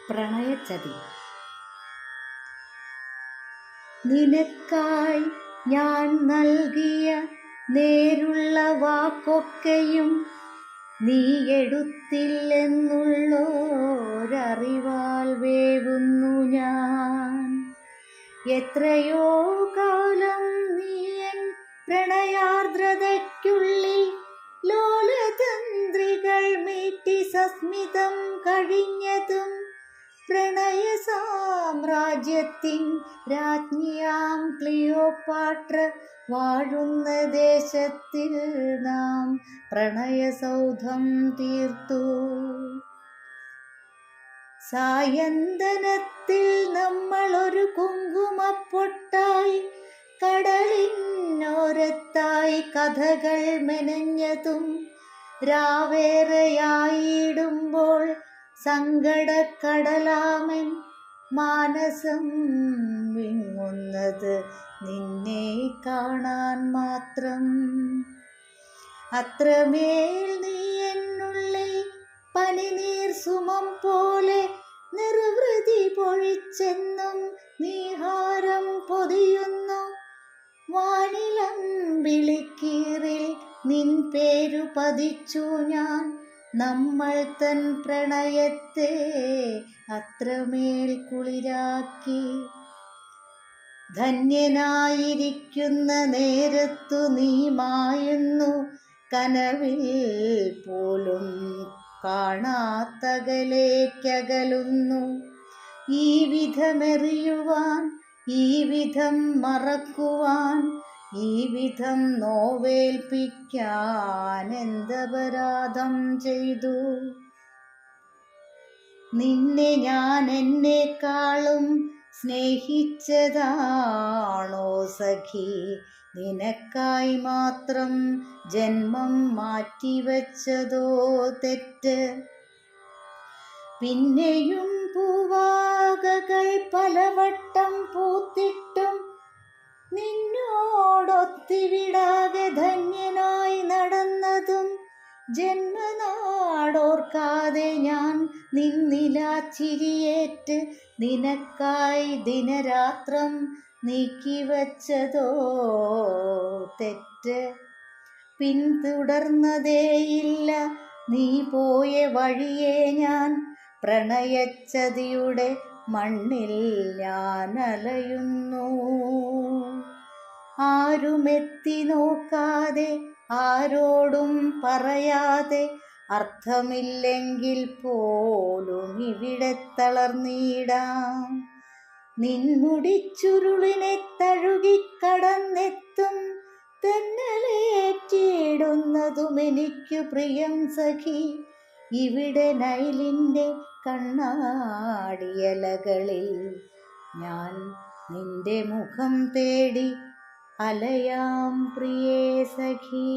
പ്രണയച്ചതി. നിനക്കായി ഞാൻ നൽകിയ നേരുള്ള വാക്കൊക്കെയും നീ എടുത്തില്ലെന്നുള്ളോരറിവാൽ വേവുന്നു ഞാൻ. എത്രയോ കാലം നീ എൻ പ്രണയാർദ്രതയ്ക്കുള്ളിൽ ലോലതന്ത്രികൾ മീട്ടി സസ്മിതം കഴിഞ്ഞതും പ്രണയ സാമ്രാജ്യത്തിൻ രാജ്ഞിയാം ക്ലിയോപാട്ര വാഴുന്ന ദേശത്തിൽ നാം പ്രണയസൗധം തീർത്തു. സായന്തനത്തിൽ നമ്മളൊരു കുങ്കുമപ്പൊട്ടായി കടലിനോരത്തായി കഥകൾ മെനഞ്ഞതും രാവേറെയായിടുമ്പോൾ സങ്കടക്കടലാമൻ മാനസം വിങ്ങുന്നത് നിന്നെ കാണാൻ മാത്രം. അത്രമേൽ നീ എന്നുള്ളിൽ പനിനീർ സുമം പോലെ നിർവൃതി പൊഴിച്ചെന്നും നീഹാരം പൊതിയുന്നു. വാനിലം വിളിക്കീറിൽ നിൻ പേരു പതിച്ചു ഞാൻ. നമ്മൾ തൻ പ്രണയത്തെ അത്രമേൽ കുളിരാക്കി. ധന്യനായിരിക്കുന്ന നേരത്തു നീ മായുന്നു. കനവിൽ പോലും കാണാത്തകലേക്കകലുന്നു. ഈ വിധമെറിയുവാൻ, ഈ വിധം മറക്കുവാൻ, ഈ വിധം നോവേൽപ്പിക്കാൻ എന്തപരാധം ചെയ്തു? നിന്നെ ഞാൻ എന്നെക്കാളും സ്നേഹിച്ചതാണോ സഖി? നിനക്കായി മാത്രം ജന്മം മാറ്റിവെച്ചതോ തെറ്റ്? പിന്നെയും പൂവാകകൾ പലവട്ടം പൂത്തിട്ടും നിന്നോടൊത്തിവിടാതെ ധന്യനായി നടന്നതും ജന്മനാടോർക്കാതെ ഞാൻ നിന്നിലാച്ചിരിയേറ്റ് നിനക്കായി ദിനരാത്രം നീക്കിവച്ചതോ തെറ്റ്? പിന്തുടർന്നതേയില്ല നീ പോയ വഴിയെ ഞാൻ. പ്രണയച്ചതിയുടെ മണ്ണിൽ ഞാൻ അലയുന്നു. ആരുമെത്തി നോക്കാതെ, ആരോടും പറയാതെ, അർത്ഥമില്ലെങ്കിൽ പോലും ഇവിടെ തളർന്നിടാം. നിൻമുടിച്ചുരുളിനെ തഴുകിക്കടന്നെത്തും തെന്നലേറ്റിടുന്നതും എനിക്കു പ്രിയം സഖി. ഇവിടെ നൈലിൻ്റെ കണ്ണാടിയലകളിൽ ഞാൻ നിന്റെ മുഖം തേടി അലയാം പ്രിയേ സഖി.